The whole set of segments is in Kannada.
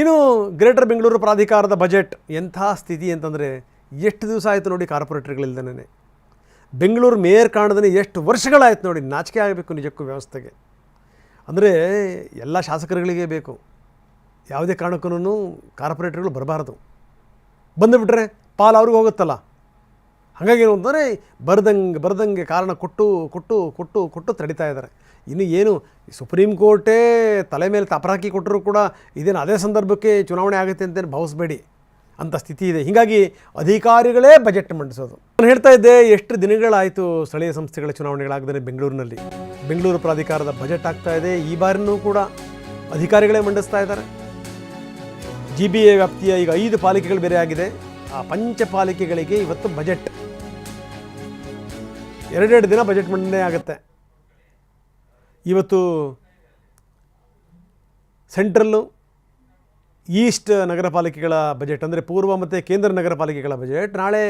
ಇನ್ನು ಗ್ರೇಟರ್ ಬೆಂಗಳೂರು ಪ್ರಾಧಿಕಾರದ ಬಜೆಟ್ ಎಂಥ ಸ್ಥಿತಿ ಅಂತಂದರೆ ಎಷ್ಟು ದಿವಸ ಆಯಿತು ನೋಡಿ ಕಾರ್ಪೊರೇಟರ್ಗಳಿಲ್ದೇ. ಬೆಂಗಳೂರು ಮೇಯರ್ ಕಾಣದೇ ಎಷ್ಟು ವರ್ಷಗಳಾಯಿತು ನೋಡಿ. ನಾಚಿಕೆ ಆಗಬೇಕು ನಿಜಕ್ಕೂ ವ್ಯವಸ್ಥೆಗೆ. ಅಂದರೆ ಎಲ್ಲ ಶಾಸಕರುಗಳಿಗೆ ಬೇಕು, ಯಾವುದೇ ಕಾರಣಕ್ಕೂ ಕಾರ್ಪೊರೇಟರ್ಗಳು ಬರಬಾರ್ದು. ಬಂದುಬಿಟ್ರೆ ಪಾಲು ಅವ್ರಿಗೆ ಹೋಗುತ್ತಲ್ಲ. ಹಾಗಾಗಿ ಏನು ಅಂತಂದರೆ ಬರ್ದಂಗೆ ಕಾರಣ ಕೊಟ್ಟು ತಡೀತಾ ಇದ್ದಾರೆ. ಇನ್ನು ಏನು ಸುಪ್ರೀಂ ಕೋರ್ಟೇ ತಲೆ ಮೇಲೆ ತಪರಾಕಿ ಕೊಟ್ಟರೂ ಕೂಡ ಇದೇನು ಅದೇ ಸಂದರ್ಭಕ್ಕೆ ಚುನಾವಣೆ ಆಗುತ್ತೆ ಅಂತೇನು ಭಾವಿಸಬೇಡಿ, ಅಂಥ ಸ್ಥಿತಿ ಇದೆ. ಹೀಗಾಗಿ ಅಧಿಕಾರಿಗಳೇ ಬಜೆಟ್ ಮಂಡಿಸೋದು. ನಾನು ಹೇಳ್ತಾ ಇದ್ದೆ, ಎಷ್ಟು ದಿನಗಳಾಯಿತು ಸ್ಥಳೀಯ ಸಂಸ್ಥೆಗಳ ಚುನಾವಣೆಗಳಾಗದೇ ಬೆಂಗಳೂರಿನಲ್ಲಿ. ಬೆಂಗಳೂರು ಪ್ರಾಧಿಕಾರದ ಬಜೆಟ್ ಆಗ್ತಾ ಇದೆ. ಈ ಬಾರಿನೂ ಕೂಡ ಅಧಿಕಾರಿಗಳೇ ಮಂಡಿಸ್ತಾ ಇದ್ದಾರೆ. GBA ವ್ಯಾಪ್ತಿಯ ಈಗ 5 ಪಾಲಿಕೆಗಳು ಬೇರೆ ಆಗಿದೆ. ಆ ಪಂಚಪಾಲಿಕೆಗಳಿಗೆ ಇವತ್ತು ಬಜೆಟ್ 2 ದಿನ ಬಜೆಟ್ ಮಂಡನೆ ಆಗುತ್ತೆ. ಇವತ್ತು ಸೆಂಟ್ರಲ್ಲು ಈಸ್ಟ್ ನಗರ ಪಾಲಿಕೆಗಳ ಬಜೆಟ್, ಅಂದರೆ ಪೂರ್ವ ಮತ್ತು ಕೇಂದ್ರ ನಗರ ಪಾಲಿಕೆಗಳ ಬಜೆಟ್. ನಾಳೆ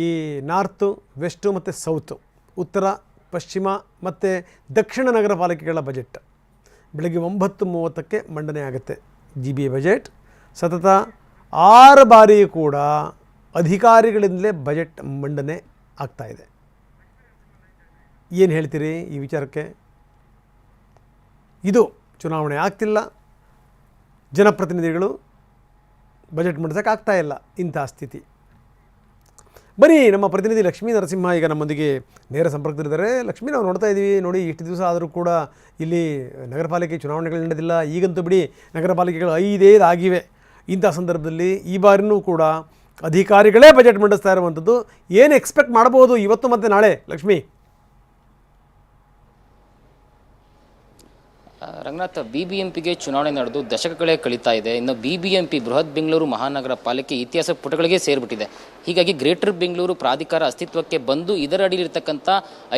ಈ ನಾರ್ತು, ವೆಸ್ಟು ಮತ್ತು ಸೌತು, ಉತ್ತರ, ಪಶ್ಚಿಮ ಮತ್ತು ದಕ್ಷಿಣ ನಗರ ಪಾಲಿಕೆಗಳ ಬಜೆಟ್ ಬೆಳಗ್ಗೆ 9:30ಕ್ಕೆ ಮಂಡನೆ ಆಗುತ್ತೆ. GBA ಬಜೆಟ್ ಸತತ 6 ಬಾರಿ ಕೂಡ ಅಧಿಕಾರಿಗಳಿಂದಲೇ ಬಜೆಟ್ ಮಂಡನೆ ಆಗ್ತಾಯಿದೆ. ಏನು ಹೇಳ್ತೀರಿ ಈ ವಿಚಾರಕ್ಕೆ? ಇದು ಚುನಾವಣೆ ಆಗ್ತಿಲ್ಲ, ಜನಪ್ರತಿನಿಧಿಗಳು ಬಜೆಟ್ ಮಂಡಿಸೋಕ್ಕಾಗ್ತಾ ಇಲ್ಲ, ಇಂಥ ಸ್ಥಿತಿ. ಬನ್ನಿ, ನಮ್ಮ ಪ್ರತಿನಿಧಿ ಲಕ್ಷ್ಮೀ ನರಸಿಂಹ ಈಗ ನಮ್ಮೊಂದಿಗೆ ನೇರ ಸಂಪರ್ಕದಲ್ಲಿದ್ದಾರೆ. ಲಕ್ಷ್ಮೀ, ನಾವು ನೋಡ್ತಾ ಇದ್ದೀವಿ ನೋಡಿ, ಇಷ್ಟು ದಿವಸ ಆದರೂ ಕೂಡ ಇಲ್ಲಿ ನಗರ ಪಾಲಿಕೆ ಚುನಾವಣೆಗಳು ನಡೆದಿಲ್ಲ. ಈಗಂತೂ ಬಿಡಿ, ನಗರ ಪಾಲಿಕೆಗಳು 5 ಆಗಿವೆ. ಇಂಥ ಸಂದರ್ಭದಲ್ಲಿ ಈ ಬಾರಿನೂ ಕೂಡ ಅಧಿಕಾರಿಗಳೇ ಬಜೆಟ್ ಮಂಡಿಸ್ತಾ ಇರುವಂಥದ್ದು. ಏನು ಎಕ್ಸ್ಪೆಕ್ಟ್ ಮಾಡ್ಬೋದು ಇವತ್ತು ಮತ್ತು ನಾಳೆ ಲಕ್ಷ್ಮೀ? ರಂಗನಾಥ್, BBMPಗೆ ಚುನಾವಣೆ ನಡೆದು ದಶಕಗಳೇ ಕಳೀತಾ ಇದೆ. ಇನ್ನು BBMP ಬೃಹತ್ ಬೆಂಗಳೂರು ಮಹಾನಗರ ಪಾಲಿಕೆ ಇತಿಹಾಸ ಪುಟಗಳಿಗೆ ಸೇರಿಬಿಟ್ಟಿದೆ. ಹೀಗಾಗಿ ಗ್ರೇಟರ್ ಬೆಂಗಳೂರು ಪ್ರಾಧಿಕಾರ ಅಸ್ತಿತ್ವಕ್ಕೆ ಬಂದು ಇದರ ಅಡಿಯಿರ್ತಕ್ಕಂಥ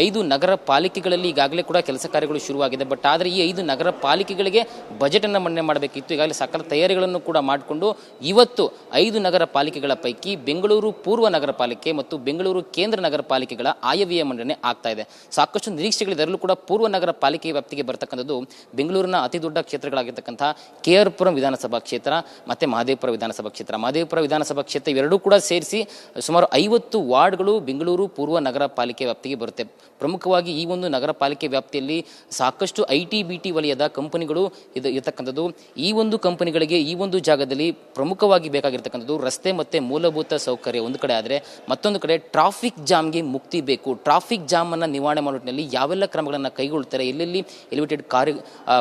5 ನಗರ ಪಾಲಿಕೆಗಳಲ್ಲಿ ಈಗಾಗಲೇ ಕೂಡ ಕೆಲಸ ಕಾರ್ಯಗಳು ಶುರುವಾಗಿದೆ. ಬಟ್ ಆದರೆ ಈ 5 ನಗರ ಪಾಲಿಕೆಗಳಿಗೆ ಬಜೆಟನ್ನು ಮಂಡನೆ ಮಾಡಬೇಕಿತ್ತು. ಈಗಾಗಲೇ ಸಕಲ ತಯಾರಿಗಳನ್ನು ಕೂಡ ಮಾಡಿಕೊಂಡು ಇವತ್ತು 5 ನಗರ ಪಾಲಿಕೆಗಳ ಪೈಕಿ ಬೆಂಗಳೂರು ಪೂರ್ವ ನಗರ ಪಾಲಿಕೆ ಮತ್ತು ಬೆಂಗಳೂರು ಕೇಂದ್ರ ನಗರ ಪಾಲಿಕೆಗಳ ಆಯವ್ಯಯ ಮಂಡನೆ ಆಗ್ತಾ ಇದೆ. ಸಾಕಷ್ಟು ನಿರೀಕ್ಷೆಗಳಿದೆ. ಅದರಲ್ಲೂ ಕೂಡ ಪೂರ್ವ ನಗರ ಪಾಲಿಕೆ ವ್ಯಾಪ್ತಿಗೆ ಬರ್ತಕ್ಕಂಥದ್ದು ಬೆಂಗಳೂರಿನ ಅತಿ ದೊಡ್ಡ ಕ್ಷೇತ್ರಗಳಾಗಿರ್ತಕ್ಕಂಥ KR ಪುರಂ ವಿಧಾನಸಭಾ ಕ್ಷೇತ್ರ ಮತ್ತು ಮಹದೇವಪುರ ವಿಧಾನಸಭಾ ಕ್ಷೇತ್ರ. ಮಹದೇವಪುರ ವಿಧಾನಸಭಾ ಕ್ಷೇತ್ರ ಇವೆರಡೂ ಕೂಡ ಸೇರಿಸಿ ಸುಮಾರು 50 ವಾರ್ಡ್ಗಳು ಬೆಂಗಳೂರು ಪೂರ್ವ ನಗರ ಪಾಲಿಕೆ ವ್ಯಾಪ್ತಿಗೆ ಬರುತ್ತೆ. ಪ್ರಮುಖವಾಗಿ ಈ ಒಂದು ನಗರ ಪಾಲಿಕೆ ವ್ಯಾಪ್ತಿಯಲ್ಲಿ ಸಾಕಷ್ಟು IT-BT ವಲಯದ ಕಂಪನಿಗಳು ಇರತಕ್ಕಂಥದ್ದು. ಈ ಒಂದು ಕಂಪನಿಗಳಿಗೆ ಈ ಒಂದು ಜಾಗದಲ್ಲಿ ಪ್ರಮುಖವಾಗಿ ಬೇಕಾಗಿರ್ತಕ್ಕಂಥದ್ದು ರಸ್ತೆ ಮತ್ತು ಮೂಲಭೂತ ಸೌಕರ್ಯ ಒಂದು ಕಡೆ ಆದರೆ, ಮತ್ತೊಂದು ಕಡೆ ಟ್ರಾಫಿಕ್ ಜಾಮ್ಗೆ ಮುಕ್ತಿ ಬೇಕು. ಟ್ರಾಫಿಕ್ ಜಾಮನ್ನು ನಿವಾರಣೆ ಮಾಡೋ ನಿಟ್ಟಿನಲ್ಲಿ ಯಾವೆಲ್ಲ ಕ್ರಮಗಳನ್ನು ಕೈಗೊಳ್ತಾರೆ, ಎಲ್ಲೆಲ್ಲಿ ಎಲಿವೇಟೆಡ್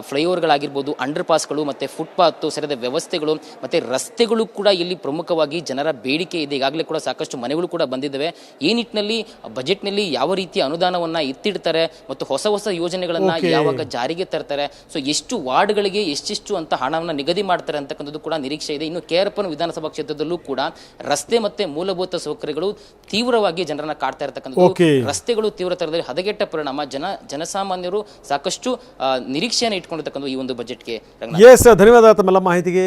ಫ್ಲೈಓವರ್ಗಳಾಗಿರ್ಬೋದು, ಅಂಡರ್ ಪಾಸ್ಗಳು ಮತ್ತು ಫುಟ್ಪಾತ್ ಸರಿಯಾದ ವ್ಯವಸ್ಥೆಗಳು ಮತ್ತು ರಸ್ತೆಗಳು ಕೂಡ ಇಲ್ಲಿ ಪ್ರಮುಖವಾಗಿ ಜನರ ಬೇಡಿಕೆ ಇದೆ. ಈಗಾಗಲೇ ಕೂಡ ಸಾಕಷ್ಟು ಮನೆಗಳು ಕೂಡ ಬಂದಿದ್ದಾವೆ. ಈ ನಿಟ್ಟಿನಲ್ಲಿ ಬಜೆಟ್ನಲ್ಲಿ ಯಾವ ರೀತಿಯ ಅನುದಾನವನ್ನು ಎತ್ತಿಡ್ತಾರೆ ಮತ್ತು ಹೊಸ ಯೋಜನೆಗಳನ್ನು ಯಾವಾಗ ಜಾರಿಗೆ ತರ್ತಾರೆ, ಸೊ ಎಷ್ಟು ವಾರ್ಡ್ಗಳಿಗೆ ಎಷ್ಟೆಷ್ಟು ಅಂತ ಹಣವನ್ನು ನಿಗದಿ ಮಾಡ್ತಾರೆ ಅಂತಕ್ಕಂಥದ್ದು ಕೂಡ ನಿರೀಕ್ಷೆ ಇದೆ. ಇನ್ನು KR ಪುರಂ ವಿಧಾನಸಭಾ ಕ್ಷೇತ್ರದಲ್ಲೂ ಕೂಡ ರಸ್ತೆ ಮತ್ತೆ ಮೂಲಭೂತ ಸೌಕರ್ಯಗಳು ತೀವ್ರವಾಗಿ ಜನರನ್ನ ಕಾಡ್ತಾ ಇರತಕ್ಕಂಥದ್ದು. ರಸ್ತೆಗಳು ತೀವ್ರತರದಲ್ಲಿ ಹದಗೆಟ್ಟ ಪರಿಣಾಮ ಜನಸಾಮಾನ್ಯರು ಸಾಕಷ್ಟು ನಿರೀಕ್ಷೆಯನ್ನು ಇಟ್ಕೊಂಡಿರ್ತಕ್ಕಂಥ ಈ ಒಂದು ಬಜೆಟ್ಗೆ. ಧನ್ಯವಾದ ತಮ್ಮೆಲ್ಲ ಮಾಹಿತಿಗೆ.